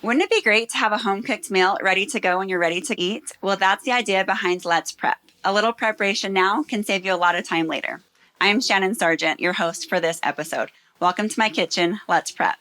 Wouldn't it be great to have a home-cooked meal ready to go when you're ready to eat? Well, that's the idea behind Let's Prep. A little preparation now can save you a lot of time later. I'm Shannon Sargent, your host for this episode. Welcome to my kitchen. Let's prep.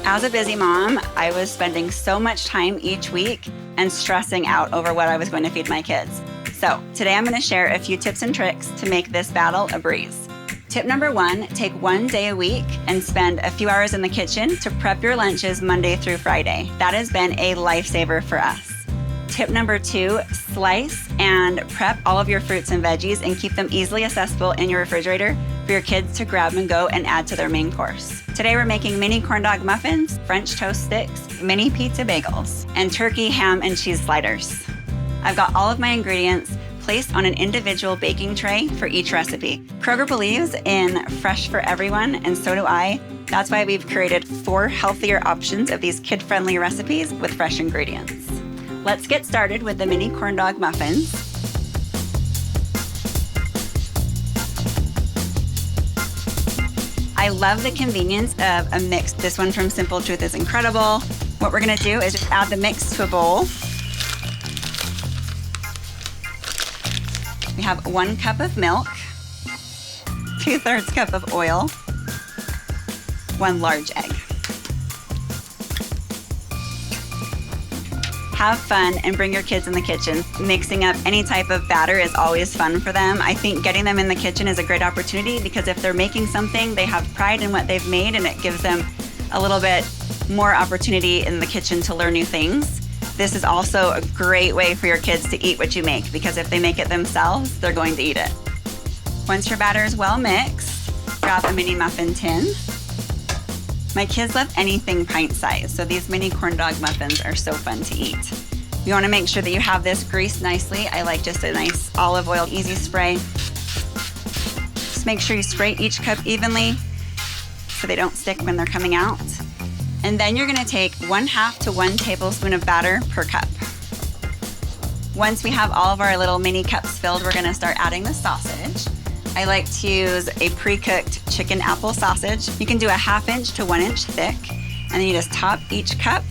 As a busy mom, I was spending so much time each week and stressing out over what I was going to feed my kids. So today I'm going to share a few tips and tricks to make this battle a breeze. Tip number 1, take one day a week and spend a few hours in the kitchen to prep your lunches Monday through Friday. That has been a lifesaver for us. Tip number 2, slice and prep all of your fruits and veggies and keep them easily accessible in your refrigerator for your kids to grab and go and add to their main course. Today we're making mini corn dog muffins, French toast sticks, mini pizza bagels, and turkey, ham, and cheese sliders. I've got all of my ingredients placed on an individual baking tray for each recipe. Kroger believes in fresh for everyone, and so do I. That's why we've created 4 healthier options of these kid-friendly recipes with fresh ingredients. Let's get started with the mini corn dog muffins. I love the convenience of a mix. This one from Simple Truth is incredible. What we're gonna do is just add the mix to a bowl. We have 1 cup of milk, 2/3 cup of oil, 1 large egg. Have fun and bring your kids in the kitchen. Mixing up any type of batter is always fun for them. I think getting them in the kitchen is a great opportunity because if they're making something, they have pride in what they've made and it gives them a little bit more opportunity in the kitchen to learn new things. This is also a great way for your kids to eat what you make because if they make it themselves, they're going to eat it. Once your batter is well mixed, grab a mini muffin tin. My kids love anything pint size, so these mini corn dog muffins are so fun to eat. You want to make sure that you have this greased nicely. I like just a nice olive oil, easy spray. Just make sure you spray each cup evenly so they don't stick when they're coming out. And then you're gonna take 1/2 to 1 tablespoon of batter per cup. Once we have all of our little mini cups filled, we're gonna start adding the sausage. I like to use a pre-cooked chicken apple sausage. You can do a 1/2 inch to 1 inch thick, and then you just top each cup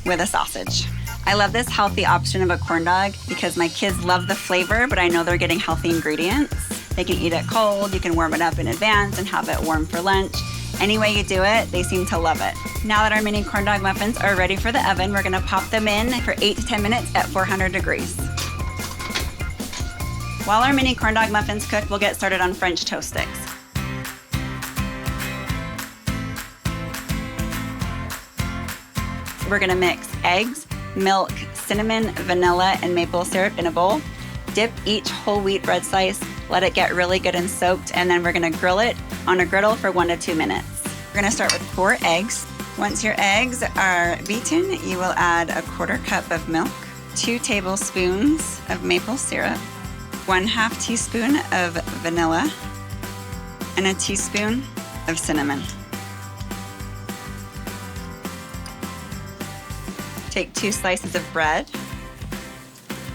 with a sausage. I love this healthy option of a corn dog because my kids love the flavor, but I know they're getting healthy ingredients. They can eat it cold, you can warm it up in advance and have it warm for lunch. Any way you do it, they seem to love it. Now that our mini corn dog muffins are ready for the oven, we're gonna pop them in for 8 to 10 minutes at 400 degrees. While our mini corn dog muffins cook, we'll get started on French toast sticks. We're gonna mix eggs, milk, cinnamon, vanilla, and maple syrup in a bowl. Dip each whole wheat bread slice, let it get really good and soaked, and then we're gonna grill it on a griddle for 1 to 2 minutes. We're gonna start with 4 eggs. Once your eggs are beaten, you will add a 1/4 cup of milk, 2 tablespoons of maple syrup, 1/2 teaspoon of vanilla, and a teaspoon of cinnamon. Take 2 slices of bread,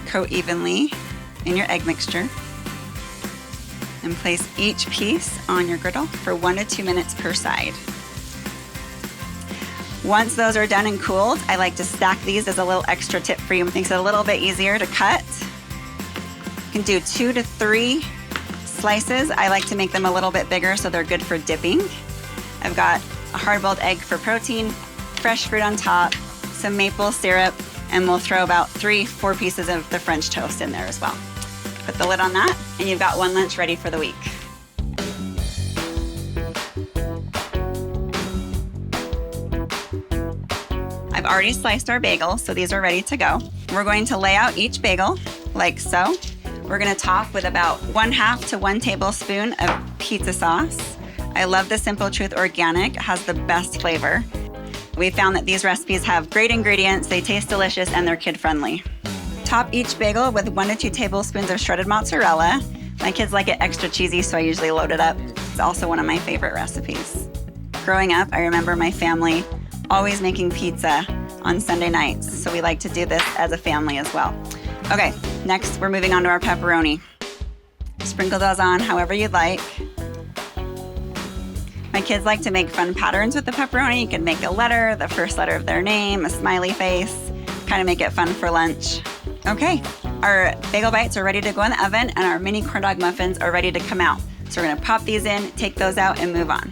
coat evenly in your egg mixture, and place each piece on your griddle for 1 to 2 minutes per side. Once those are done and cooled, I like to stack these as a little extra tip for you. It makes it a little bit easier to cut. You can do 2 to 3 slices. I like to make them a little bit bigger so they're good for dipping. I've got a hard-boiled egg for protein, fresh fruit on top, some maple syrup, and we'll throw about 3-4 pieces of the French toast in there as well. Put the lid on that, and you've got 1 lunch ready for the week. I've already sliced our bagels, so these are ready to go. We're going to lay out each bagel like so. We're gonna top with about 1/2 to 1 tablespoon of pizza sauce. I love the Simple Truth Organic, it has the best flavor. We found that these recipes have great ingredients, they taste delicious, and they're kid-friendly. Top each bagel with 1 to 2 tablespoons of shredded mozzarella. My kids like it extra cheesy, so I usually load it up. It's also one of my favorite recipes. Growing up, I remember my family always making pizza on Sunday nights, so we like to do this as a family as well. Okay, next we're moving on to our pepperoni. Sprinkle those on however you'd like. My kids like to make fun patterns with the pepperoni. You can make a letter, the first letter of their name, a smiley face, kind of make it fun for lunch. Okay, our bagel bites are ready to go in the oven and our mini corn dog muffins are ready to come out. So we're gonna pop these in, take those out, and move on.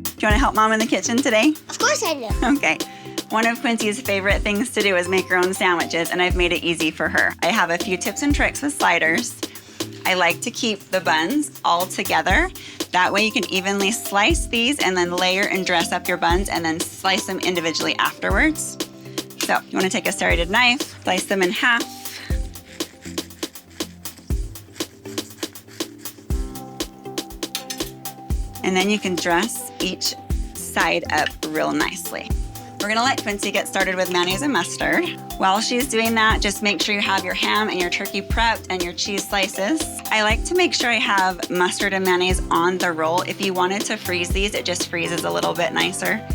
Do you wanna help Mom in the kitchen today? Of course I do. Okay. One of Quincy's favorite things to do is make her own sandwiches, and I've made it easy for her. I have a few tips and tricks with sliders. I like to keep the buns all together. That way you can evenly slice these and then layer and dress up your buns and then slice them individually afterwards. So you wanna take a serrated knife, slice them in half. And then you can dress each side up real nicely. We're gonna let Quincy get started with mayonnaise and mustard. While she's doing that, just make sure you have your ham and your turkey prepped and your cheese slices. I like to make sure I have mustard and mayonnaise on the roll. If you wanted to freeze these, it just freezes a little bit nicer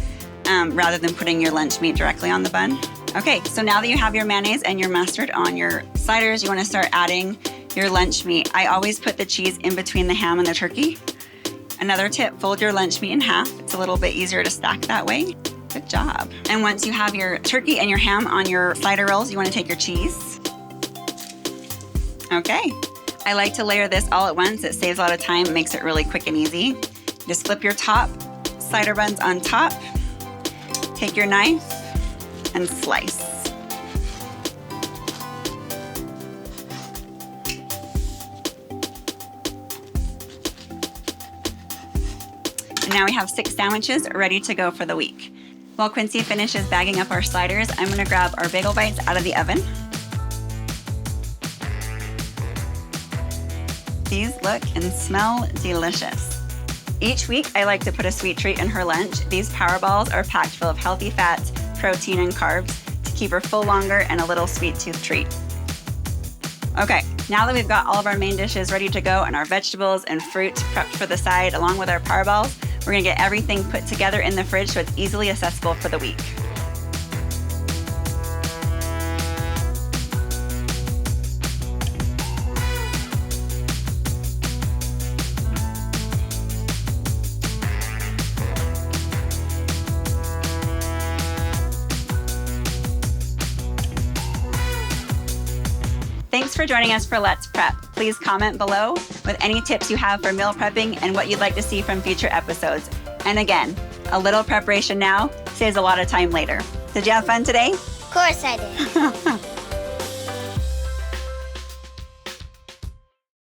rather than putting your lunch meat directly on the bun. Okay, so now that you have your mayonnaise and your mustard on your sliders, you wanna start adding your lunch meat. I always put the cheese in between the ham and the turkey. Another tip, fold your lunch meat in half. It's a little bit easier to stack that way. Good job. And once you have your turkey and your ham on your slider rolls, you want to take your cheese. Okay. I like to layer this all at once. It saves a lot of time, makes it really quick and easy. Just flip your top slider buns on top. Take your knife and slice. And now we have 6 sandwiches ready to go for the week. While Quincy finishes bagging up our sliders, I'm gonna grab our bagel bites out of the oven. These look and smell delicious. Each week, I like to put a sweet treat in her lunch. These Power Balls are packed full of healthy fats, protein, and carbs to keep her full longer and a little sweet tooth treat. Okay, now that we've got all of our main dishes ready to go and our vegetables and fruit prepped for the side along with our Power Balls, we're gonna get everything put together in the fridge so it's easily accessible for the week. Thanks for joining us for Let's Prep. Please comment below with any tips you have for meal prepping and what you'd like to see from future episodes. And again, a little preparation now saves a lot of time later. Did you have fun today? Of course I did.